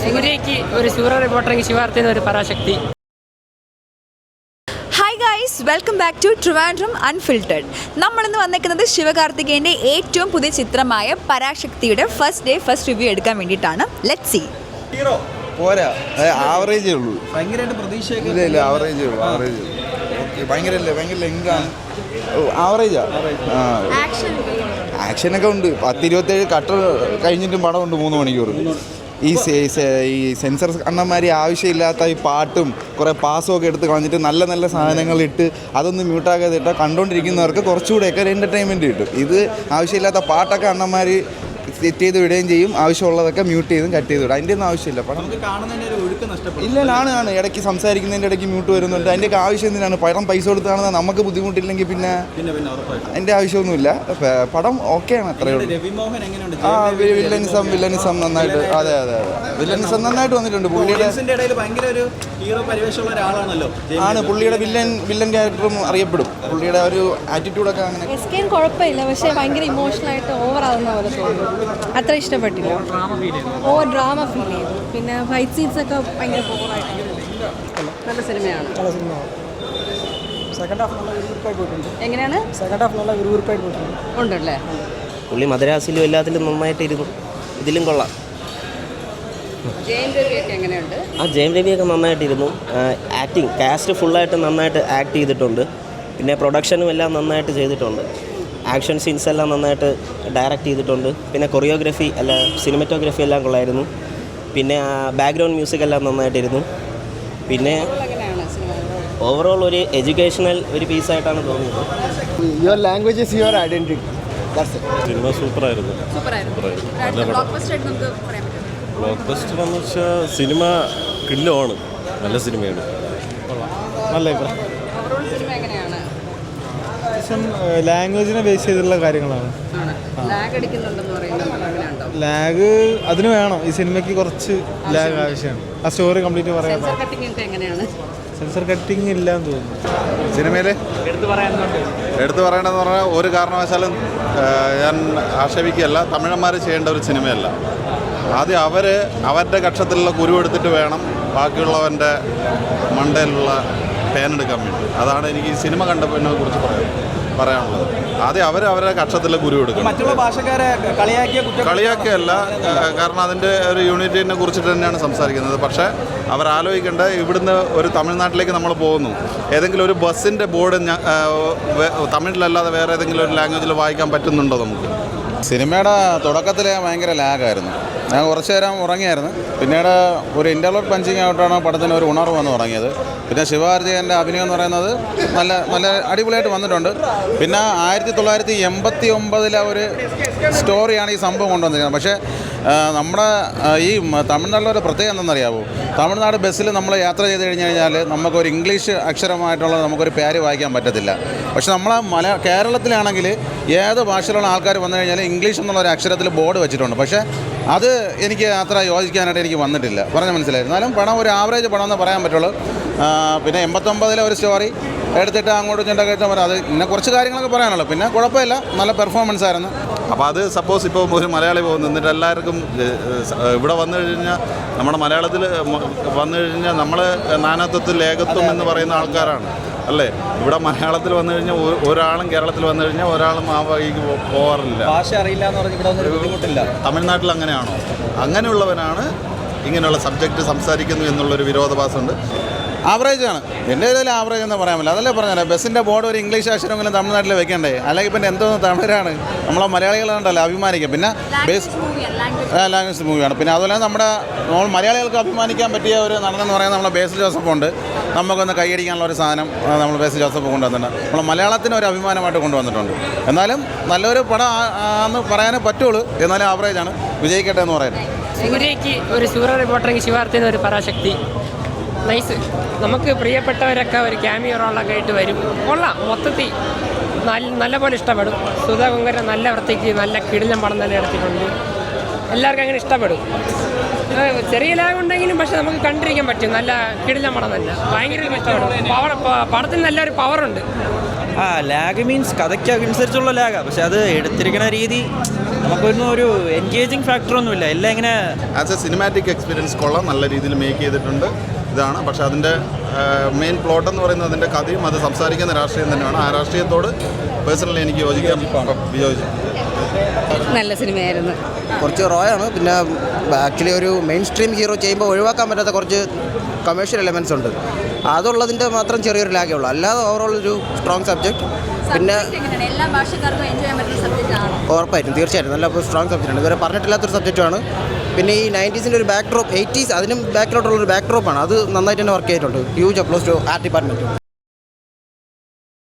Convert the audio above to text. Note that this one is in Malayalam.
സൂര്യയ്ക്ക് ഒരു സൂര്യ റിപ്പോർട്ടറിംഗ് ശിവാർത്തിന് ഒരു Parasakthi. Hi guys, welcome back to Trivandrum unfiltered. നമ്മളിന്ന് വന്നേക്കുന്നത് ശിവകാർത്തികേയൻ്റെ ഏറ്റവും പുതിയ ചിത്രമായ പരാശക്തിയുടെ ഫസ്റ്റ് ഡേ ഫസ്റ്റ് റിവ്യൂ എടുക്കാൻ വേണ്ടിയിട്ടാണ്. Let's see. പോരാ, ആവറേജേ ഉള്ളൂ. ഭയങ്കരമായിട്ട് പ്രതീക്ഷയൊക്കെ ഇല്ല ആവറേജേ ഉള്ളൂ. ആവറേജ് ഭയങ്കര ലെങ്കാണ്. ആവറേജാ. ആക്ഷനൊക്കെ ഉണ്ട്. 10-27 കട്ടർ കഴിഞ്ഞിട്ടും പടമുണ്ട് 3 മണിക്കൂർ. ഈ സെൻസർ അണ്ണന്മാരി ആവശ്യമില്ലാത്ത ഈ പാട്ടും കുറേ പാസ്സും ഒക്കെ എടുത്ത് കളഞ്ഞിട്ട് നല്ല നല്ല സാധനങ്ങളിട്ട് അതൊന്നും മ്യൂട്ടാക്കാതെ ഇട്ടാൽ കണ്ടുകൊണ്ടിരിക്കുന്നവർക്ക് കുറച്ചുകൂടെയൊക്കെ ഒരു എൻ്റർടൈൻമെൻറ്റ് കിട്ടും. ഇത് ആവശ്യമില്ലാത്ത പാട്ടൊക്കെ അണ്ണന്മാർ സെറ്റ് ചെയ്ത് വിടുകയും ചെയ്യും, ആവശ്യമുള്ളതൊക്കെ മ്യൂട്ട് ചെയ്തും കട്ട് ചെയ്ത് വിടും. അതിൻ്റെ ഒന്നും ആവശ്യമില്ല. പടം ഇല്ല, ആണ് ഇടയ്ക്ക് സംസാരിക്കുന്നതിൻ്റെ ഇടയ്ക്ക് മ്യൂട്ട് വരുന്നുണ്ട്. അതിൻ്റെയൊക്കെ ആവശ്യം എന്തിനാണ്? പടം പൈസ കൊടുത്താണെന്ന് നമുക്ക് ബുദ്ധിമുട്ടില്ലെങ്കിൽ പിന്നെ അതിൻ്റെ ആവശ്യമൊന്നുമില്ല. പടം ഓക്കെയാണ്, അത്രയേ ഉള്ളൂ. വില്ലനിസം നന്നായിട്ട്, അതെ വില്ലനിസം നന്നായിട്ട് വന്നിട്ടുണ്ട്. പുള്ളിയുടെ പുള്ളിയുടെ വില്ലൻ ക്യാരക്ടറും അറിയപ്പെടും. പുള്ളിയുടെ ഒരു ആറ്റിറ്റ്യൂഡൊക്കെ അങ്ങനെ കുഴപ്പമില്ല, പക്ഷേ ഭയങ്കര ഇമോഷണലായിട്ട് ഓവർ ആവുന്ന പോലെ തോന്നുന്നു. അത്ര ഇഷ്ടപ്പെട്ടില്ല. ഡ്രാമ ഫീൽ ചെയ്തു. പിന്നെ ഫൈറ്റ് സീൻസ് ഒക്കെ ഭയങ്കര ഓവറായിട്ട്. നല്ല സിനിമയാണ്. സെക്കൻഡ് ഹാഫ് നല്ല വിറുവിറുപ്പായിട്ട് പോയിട്ടുണ്ട്. എങ്ങനെയാണ്? സെക്കൻഡ് ഹാഫ് നല്ല വിറുവിറുപ്പായിട്ട് പോയിട്ടുണ്ട്. ഉണ്ടല്ലേ? പുള്ളി മദ്രാസിലും എല്ലാത്തിലും നന്നായിട്ടിരുന്നു. ഇതിലും കൊള്ളാം. ജയൻ രവിയൊക്കെ എങ്ങനെയുണ്ട്? ജയം രവിയൊക്കെ നന്നായിട്ടിരുന്നു. ആക്ടിങ് കാസ്റ്റ് ഫുള്ളായിട്ട് നന്നായിട്ട് ആക്ട് ചെയ്തിട്ടുണ്ട്. പിന്നെ പ്രൊഡക്ഷനും എല്ലാം നന്നായിട്ട് ചെയ്തിട്ടുണ്ട്. ആക്ഷൻ സീൻസ് എല്ലാം നന്നായിട്ട് ഡയറക്റ്റ് ചെയ്തിട്ടുണ്ട്. പിന്നെ കൊറിയോഗ്രഫി അല്ല സിനിമറ്റോഗ്രഫി എല്ലാം കൊള്ളായിരുന്നു. പിന്നെ ബാക്ക്ഗ്രൗണ്ട് മ്യൂസിക് എല്ലാം നന്നായിട്ടിരുന്നു. പിന്നെ ഓവറോൾ ഒരു എഡ്യൂക്കേഷണൽ ഒരു പീസായിട്ടാണ് തോന്നിയത്. Your language is your identity. Cinema സൂപ്പറായിരുന്നു. ബ്ലോക്ക് ബസ്റ്റർ എന്ന് വെച്ചാൽ സിനിമ കില്ലുമാണ്. നല്ല സിനിമയാണ്. നല്ല ലാംഗ്വേജിനെ ബേസ് ചെയ്തിട്ടുള്ള കാര്യങ്ങളാണ്. ലാഗ് അതിന് വേണം. ഈ സിനിമയ്ക്ക് കുറച്ച് ലാഗ് ആവശ്യമാണ്. ആ സ്റ്റോറി കംപ്ലീറ്റ് പറയാൻ. സെൻസർ കട്ടിങ് ഇല്ലാന്ന് തോന്നുന്നു സിനിമയിൽ. എടുത്തു പറയണമെന്ന് പറഞ്ഞാൽ ഒരു കാരണവശാലും ഞാൻ ആക്ഷേപിക്കുകയല്ല, തമിഴന്മാർ ചെയ്യേണ്ട ഒരു സിനിമയല്ല. ആദ്യം അവരുടെ കക്ഷത്തിലുള്ള കുരു എടുത്തിട്ട് വേണം ബാക്കിയുള്ളവൻ്റെ മണ്ടയിലുള്ള പേനെടുക്കാൻ വേണ്ടി. അതാണ് എനിക്ക് ഈ സിനിമ കണ്ടതിനെ കുറിച്ച് പറയാനുള്ളത്. ആദ്യം അവരുടെ കക്ഷത്തിലെ കുരു എടുക്കണം. മറ്റുള്ള ഭാഷക്കാരെ കളിയാക്കിയല്ല, കാരണം അതിൻ്റെ ഒരു യൂണിറ്റിനെ കുറിച്ചിട്ട് തന്നെയാണ് സംസാരിക്കുന്നത്. പക്ഷേ അവരാലോചിക്കേണ്ട, ഇവിടുന്ന് ഒരു തമിഴ്നാട്ടിലേക്ക് നമ്മൾ പോകുന്നു, ഏതെങ്കിലും ഒരു ബസ്സിൻ്റെ ബോർഡ് തമിഴിലല്ലാതെ വേറെ ഏതെങ്കിലും ഒരു ലാംഗ്വേജിൽ വായിക്കാൻ പറ്റുന്നുണ്ടോ നമുക്ക്? സിനിമയുടെ തുടക്കത്തിൽ ഭയങ്കര ലാഗായിരുന്നു. ഞാൻ കുറച്ച് നേരം ഉറങ്ങിയായിരുന്നു. പിന്നീട് ഒരു ഇൻ്റർലോട്ട് പഞ്ചിങ് ആയിട്ടാണ് പടത്തിന് ഒരു ഉണർവ് വന്ന് തുടങ്ങിയത്. പിന്നെ ശിവകാർത്തികേയൻ്റെ അഭിനയം എന്ന് പറയുന്നത് നല്ല അടിപൊളിയായിട്ട് വന്നിട്ടുണ്ട്. പിന്നെ 1989 ഒരു സ്റ്റോറിയാണ് ഈ സംഭവം കൊണ്ടുവന്നിരിക്കുന്നത്. പക്ഷേ നമ്മുടെ ഈ തമിഴ്നാട്ടിലൊരു പ്രത്യേകം എന്തെന്നറിയാമോ? തമിഴ്നാട് ബസ്സിൽ നമ്മൾ യാത്ര ചെയ്ത് കഴിഞ്ഞാൽ നമുക്കൊരു ഇംഗ്ലീഷ് അക്ഷരമായിട്ടുള്ള നമുക്കൊരു പേര് വായിക്കാൻ പറ്റത്തില്ല. പക്ഷെ നമ്മളെ കേരളത്തിലാണെങ്കിൽ ഏത് ഭാഷയിലുള്ള ആൾക്കാർ വന്നു കഴിഞ്ഞാൽ ഇംഗ്ലീഷ് എന്നുള്ളൊരു അക്ഷരത്തിൽ ബോർഡ് വെച്ചിട്ടുണ്ട്. പക്ഷേ അത് എനിക്ക് അത്ര യോജിക്കാനായിട്ട് എനിക്ക് വന്നിട്ടില്ല. പറഞ്ഞാൽ മനസ്സിലായി. എന്നാലും പടം ഒരു ആവറേജ് പടം എന്ന് പറയാൻ പറ്റുള്ളൂ. പിന്നെ 89 ഒരു സ്റ്റോറി എടുത്തിട്ട് അങ്ങോട്ടും ഇങ്ങോട്ടൊക്കെ പറയാം. അത് പിന്നെ കുറച്ച് കാര്യങ്ങളൊക്കെ പറയാനുള്ളൂ. പിന്നെ കുഴപ്പമില്ല, നല്ല പെർഫോമൻസ് ആയിരുന്നു. അപ്പോൾ അത് സപ്പോസ് ഇപ്പോൾ ഒരു മലയാളി പോകുന്നു, എന്നിട്ട് എല്ലാവർക്കും ഇവിടെ വന്നു കഴിഞ്ഞാൽ, നമ്മുടെ മലയാളത്തിൽ വന്നു കഴിഞ്ഞാൽ നമ്മൾ നാനാത്വത്തിൽ ഏകത്വം എന്ന് പറയുന്ന ആൾക്കാരാണ് അല്ലേ? ഇവിടെ മലയാളത്തിൽ വന്നു കഴിഞ്ഞാൽ ഒരാളും കേരളത്തിൽ വന്നു കഴിഞ്ഞാൽ ഒരാളും ആ വഴിക്ക് പോകാറില്ല. ഭാഷ അറിയില്ല എന്ന് പറഞ്ഞാൽ ഇവിടെ ഒന്നും ബുദ്ധിമുട്ടില്ല. തമിഴ്നാട്ടിൽ അങ്ങനെയാണോ? അങ്ങനെയുള്ളവനാണ് ഇങ്ങനെയുള്ള സബ്ജക്റ്റ് സംസാരിക്കുന്നു എന്നുള്ളൊരു വിരോധാഭാസമുണ്ട്. ആവറേജാണ്. എൻ്റെ ഇതിൽ ആവറേജ് എന്ന് പറയാൻ പറ്റില്ല. അതല്ലേ പറഞ്ഞാൽ ബസ്സിൻ്റെ ബോർഡ് ഒരു ഇംഗ്ലീഷ് അക്ഷരമെങ്കിലും തമിഴ്നാട്ടിൽ വെക്കണ്ടേ? അല്ലെങ്കിൽ പിന്നെ എന്തോന്ന് തമിഴരാണ്, നമ്മളെ മലയാളികളുണ്ടല്ലോ അഭിമാനിക്കും. പിന്നെ ലാംഗ്വേജ് മൂവിയാണ്. പിന്നെ അതുപോലെ നമ്മൾ മലയാളികൾക്ക് അഭിമാനിക്കാൻ പറ്റിയ ഒരു നടനെന്ന് പറയുന്നത് നമ്മളെ ബേസിൽ ജോസഫ് ഉണ്ട്. നമുക്കൊന്ന് കൈയടിക്കാനുള്ള ഒരു സാധനം നമ്മൾ ബേസിൽ ജോസഫ് കൊണ്ടുവന്നിട്ടുണ്ട്. നമ്മൾ മലയാളത്തിന് ഒരു അഭിമാനമായിട്ട് കൊണ്ടുവന്നിട്ടുണ്ട്. എന്നാലും നല്ലൊരു പടം എന്ന് പറയാനേ പറ്റുള്ളൂ. എന്നാലും ആവറേജാണ്. വിജയിക്കട്ടെ എന്ന് പറയുന്നത്. സൂര്യയ്ക്ക് ഒരു സൂര്യ റിപ്പോർട്ടറിംഗ് ശിവാർത്തിന് ഒരു പരാശക്തി. നൈസ്. നമുക്ക് പ്രിയപ്പെട്ടവരൊക്കെ ഒരു ക്യാമിയോ റോളൊക്കെ ആയിട്ട് വരും. കൊള്ളാം. മൊത്തത്തിൽ നല്ലപോലെ ഇഷ്ടപ്പെടും. സുധാ കൊങ്കര നല്ല വൃത്തിക്ക് നല്ല കിടിലം പടം തന്നെ എടുത്തിട്ടുണ്ട്. എല്ലാവർക്കും അങ്ങനെ ഇഷ്ടപ്പെടും. ചെറിയ ലാഗുണ്ടെങ്കിലും പക്ഷെ നമുക്ക് കണ്ടിരിക്കാൻ പറ്റും. നല്ല കിടിലം പടം തന്നെ. ഭയങ്കര ഇഷ്ടപ്പെടും. പടത്തിന് നല്ലൊരു പവറുണ്ട്. ലാഗ് മീൻസ് കഥയ്ക്ക് അനുസരിച്ചുള്ള ലാഗാണ്. പക്ഷെ അത് എടുത്തിരിക്കുന്ന രീതി നമുക്കൊന്നും ഒരു എൻഗേജിങ് ഫാക്ടറൊന്നുമില്ല എല്ലാം ഇങ്ങനെ ആസ് എ സിനിമാറ്റിക് എക്സ്പീരിയൻസ് കൊള്ളാം, നല്ല രീതിയിൽ മേക്ക് ചെയ്തിട്ടുണ്ട് ഇതാണ്. പക്ഷേ അതിൻ്റെ മെയിൻ പ്ലോട്ട് എന്ന് പറയുന്നത് അതിൻ്റെ കഥയും അത് സംസാരിക്കുന്ന രാഷ്ട്രീയം തന്നെയാണ്. ആ രാഷ്ട്രീയത്തോട് പേഴ്സണലി എനിക്ക് വിയോജിച്ചു. നല്ല സിനിമയായിരുന്നു. കുറച്ച് റോയാണ്. പിന്നെ ആക്ച്വലി ഒരു മെയിൻ സ്ട്രീം ഹീറോ ചെയ്യുമ്പോൾ ഒഴിവാക്കാൻ പറ്റാത്ത കുറച്ച് കമേഴ്ഷ്യൽ എലമെൻറ്റ്സ് ഉണ്ട്. അതുള്ളതിൻ്റെ മാത്രം ചെറിയൊരു ലാഗേ ഉള്ളൂ. അല്ലാതെ ഓവറോൾ ഒരു സ്ട്രോങ് സബ്ജക്റ്റ്. പിന്നെ എല്ലാ ഭാഷക്കാർക്കും എൻജോയ് ചെയ്യാൻ പറ്റുന്ന സബ്ജക്റ്റ് ആണ്. ഉറപ്പായിട്ടും തീർച്ചയായിട്ടും നല്ല സ്ട്രോങ് സബ്ജക്റ്റാണ്. ഇതുവരെ പറഞ്ഞിട്ടില്ലാത്തൊരു സബ്ജക്റ്റാണ്. പിന്നെ ഈ 90s ഒരു ബാക്ക് ഡ്രോപ്പ്, 80s അതിനും ബാക്കിലോട്ടുള്ളൊരു ബാക്ക് ഡ്രോപ്പാണ്. അത് നന്നായിട്ട് തന്നെ വർക്ക് ചെയ്തിട്ടുണ്ട്. Huge applause to art department.